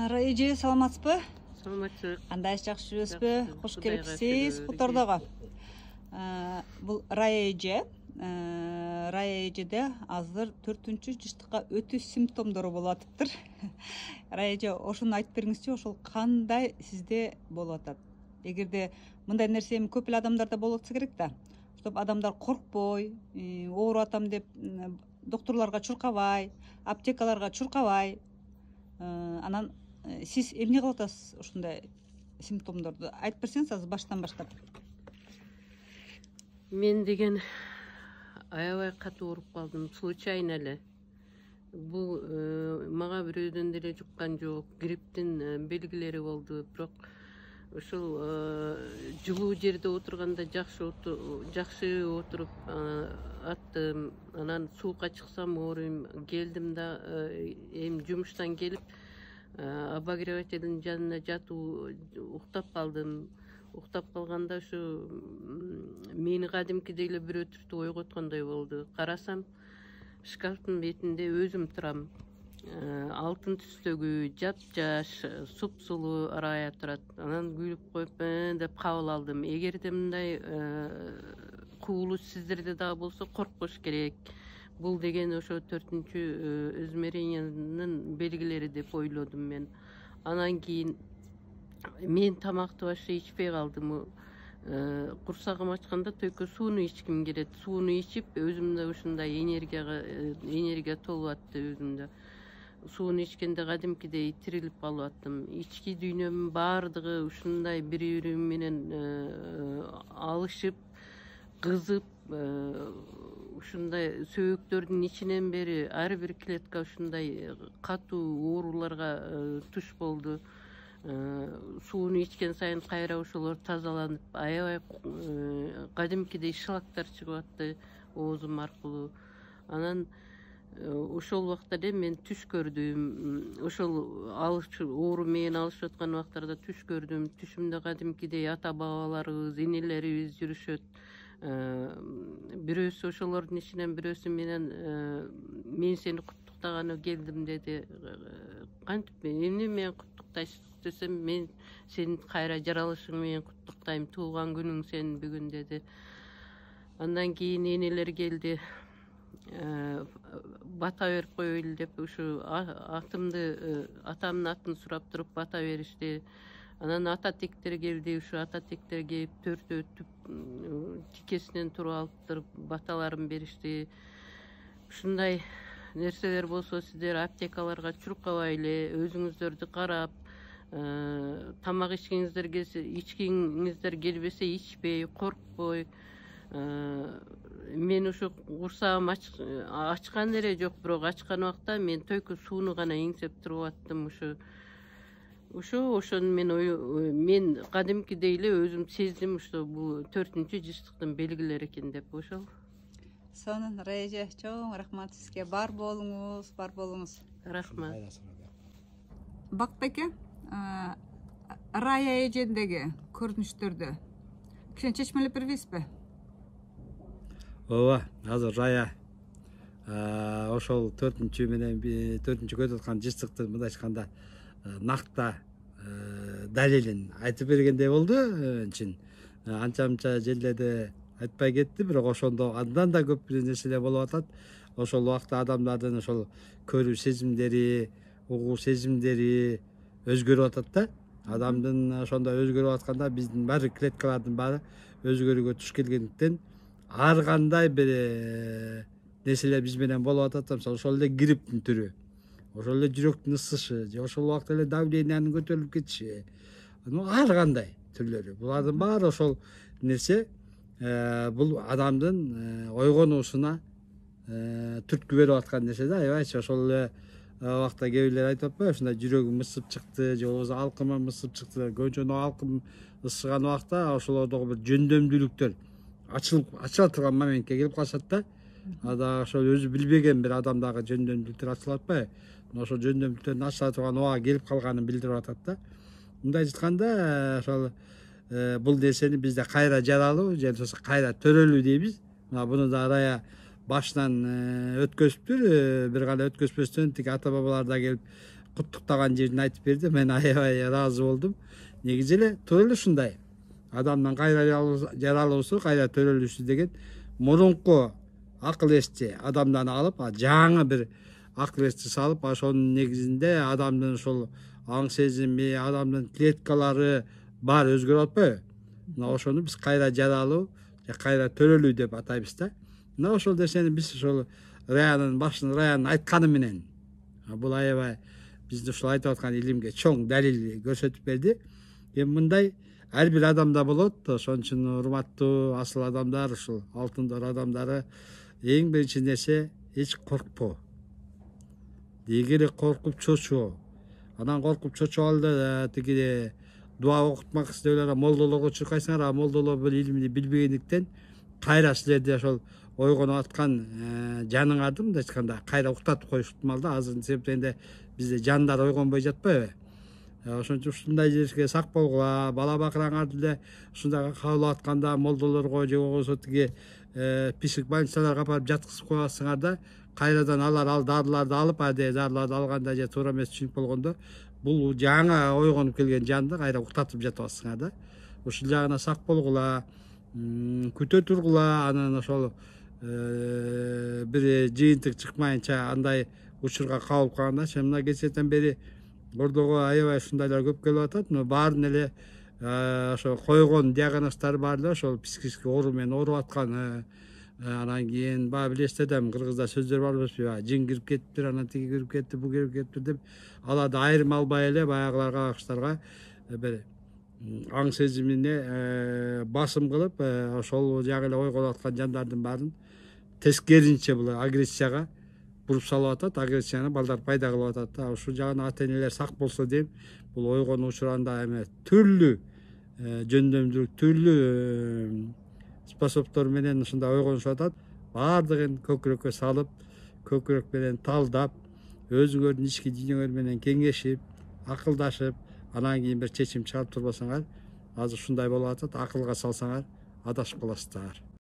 Рая эже саламатсызбы? Саламатчылык. Кандай жакшы жүрөсүзбү? Кош келипсиз Хутордого. Бул Рая эже. Рая эжеде азыр 4-жыштыкка өтүү симптомдору болуп атыптыр. Рая эже, ошону айтып бериңизчи, ошол кандай сизде болуп атат? Эгерде мындай нерсе эми көп эле адамдарда болуп атса керек да. Чтоб адамдар коркпой, ооруп атам деп докторлорго чуркабай, аптекаларга чуркабай. Анан сиз эмне кылып атасыз ушундай симптомдорду айтып берсеңиз азыр баштан баштап. Мен деген аябай катуу ооруп калдым, случайно эле. Бул мага бирөөдөн деле жуккан жок, грипптин белгилери болду. Бирок ушул жылуу жерде отурганда жакшы отуруп аттым. Анан суукка чыксам ооруйм. Келдим да эми жумуштан келип обогревателдин жанына жатуу уктап калдым. Уктап калганда ушу мени кадимкидей эле бирөө түртүп ойготкондой болду. Карасам, шкафтын бетинде өзүм турам. Алтын түстөгү, жап-жаш, суп-сулуу Рая турат. Анан күлүп коюп деп кабыл алдым. Эгерде мындай кубулуш сиздерде дагы болсо коркпош керек. Бул деген ошо 4-чү измерениянын белгилери деп ойлодум мен. Анан кийин мен тамакты башка ичпей калдым. Курсагым ачканда только сууну ичким келет. Сууну ичип, өзүмдө ушундай энергия толуп атты өзүмдө. Сууну ичкенде кадимкидей тирилип калып аттым. Ички дүйнөмдүн баардыгы ушундай бири-бири менен алышып, кызып, ушундай сөөктөрдүн ичинен бери ар бир клетка ушундай катуу ооруларга туш болду. Сууну ичкен сайын кайра ошолор тазаланып, аябай кадимкидей шлактар чыгып атты оозум аркылуу. Анан ошол убакта эле мен түш көрдүм. Ошол оору менен алышып аткан убактарда түш көрдүм. Түшүмдө кадимкидей ата бабаларыбыз, энелерибиз жүрүшөт. Бирөөсү ошолордун ичинен бирөөсү менен мен сени куттуктаганы келдим деди. Кантип эмне менен куттуктайсыз десем, мен сени кайра жаралышың менен куттуктайм, туулган күнүң сенин бүгүн деди. Андан кийин энелер келди. Бата берип коелу деп ушу атамдын атын сурап туруп бата беришти. Анан ата тектер келди, ушу ата тектер келип төртөө тикесинен туруп алып баталарын беришти. Ушундай нерселер болсо сиздер аптекаларга чуркабай эле өзүңүздөрдү карап, тамак ичкиңиздер келбесе ичпей, коркпой. Мен ушу курсагым ачкан эле жок, бирок ачкан убакта мен только сууну гана эңсеп туруп аттым. Ошону мен кадимкидей эле өзүм сездим, что бул 4-жыштыктын белгилери экен деп. Ошол. Сонун Рая эже, чоң рахмат сизге. Бар болуңуз. Рахмат. Бакбеке, Рая эжендеги көрүнүштөрдү кичине чечмелеп бербейсизби? Ооба, азыр Рая ошол 4-чү менен 4-чү өтүп аткан жыштыктын мындай айтканда накта далилин айтып бергендей болду. Анча-мынча жерлерде айтпай кетти, бирок ошондо андан да көп нерселер болуп атат. Ошол убакта адамдардын ошол көрүү сезимдери, угуу сезимдери өзгөрүп атат да. Адамдын ошондой өзгөрүп атканда биздин баары клеткалардын баары өзгөрүүгө туш келгендиктен ар кандай бир нерселер биз менен болуп атат. Мисалы ошол эле грипптин түрү, ошол эле жүрөктүн ысышы, же ошол убакта эле давлениянын көтөрүлүп кетиши, ар кандай түрлөрү. Булардын баары ошол нерсе бул адамдын ойгонуусуна түрткү берип аткан нерсе да. Аябайчы ошол эле убакта кээ бирлер айтып атпайбы, ушундай жүрөгүм ысып чыкты, же болбосо алкымым ысып чыкты. Көбүнчө алкым ысыган убакта ошолордогу бир жөндөмдүүлүктөр ачыла турган моментке келип калышат да. Ада ошол өзү билбеген бир адамдагы жөндөмдүүлүктөр ачылып атпайбы? Ошол жөндөмдүүлүктөрдүн ачыла турган убага келип калганын билдирип атат да. Мындай айтканда ошол бул нерсени бизде кайра жаралуу, же болбосо кайра төрөлүү дейбиз. Буну да Рая башынан өткөзүптүр. Бир гана өткөзбөстөн тиги ата бабалар да келип куттуктаган жерин айтып берди. Мен аябай ыраазы болдум. Негизи эле туура эле ушундай. Адамдан кайра жаралуусу, кайра төрөлүүсү деген мурунку акыл эсти адамдан алып, жаңы бир акыл эсти салып, ошонун негизинде адамдын ошол аң сезими, адамдын клеткалары бар өзгөрүп атпайбы? Мына ошону биз кайра жаралуу, кайра төрөлүү деп атайбыз да. Мына ошол нерсени биз ошол Раянын башын Раянын айтканы менен бул аябай биздин ушул айтып аткан илимге чоң далил көрсөтүп берди. Эми мындай ар бир адамда болот. Ошон үчүн урматтуу асыл адамдар, ушул алтындор адамдары эң биринчи нерсе эч коркпоо. Эгер коркуп чочуу, анан коркуп чочуп алды тиги дуа окутмак деп молдолорго чуркайсыңар, а молдолор бул илимди билбегендиктен кайра силерди ошол ойгонуп аткан жаныңарды мындай айтканда кайра уктатып коюшу ыктымал да. Азыр себептенде бизде жандар ойгонбой жатпайбы? Ошон үчүн ушундай жерге сак болгула. Бала бакыраңарды деле ушундай кабылып атканда молдолорго же болбосо тиги психик больницаларга апарып жаткызып коесуңар да, кайрадан ал дарыларды алып, дарыларды алганда же туура эмес түшүнүп болгондо бул жаңы ойгонуп келген жанды кайра уктатып жатасыңар да. Ушул жагына сак болгула, күтө тургула. Анан ошол бир жыйынтык чыкмайынча андай учурга кабылып калганда, мына кечээден бери Бордого аябай ушундайлар көп келип атат. Баарын эле ошо койгон диагнозтар бар эле, ошол психический оору менен ооруп аткан. Анан кийин баягы билесиздер да, кыргызда сөздөр бар эмеспи? Жин кирип кетиптир, анан тиги кирип кетти, бу кирип кетиптир деп аларды айырым албай эле баягыларга акчтарга бир аң сезимине басым кылып, ошол жагы эле ойгонуп аткан жандардын баарын тескеринче бул агрессияга буруп салып атат, агрессияны балдар пайда кылып атат. Ушул жагына ата энелер сак болсо дейм. Бул ойгонуу учуранда эме түрлүү жөндөмдүүлүк, түрлүү способдор менен ушундай ойгонушуп атат. Баардыгын көкүрөккө салып, көкүрөк менен талдап, өзүңөрдүн ички дүйнөңөр менен кеңешип, акылдашып, анан кийин бир чечим чыгарып турбасаңар, азыр ушундай болуп атат. Акылга салсаңар адашып каласыздар.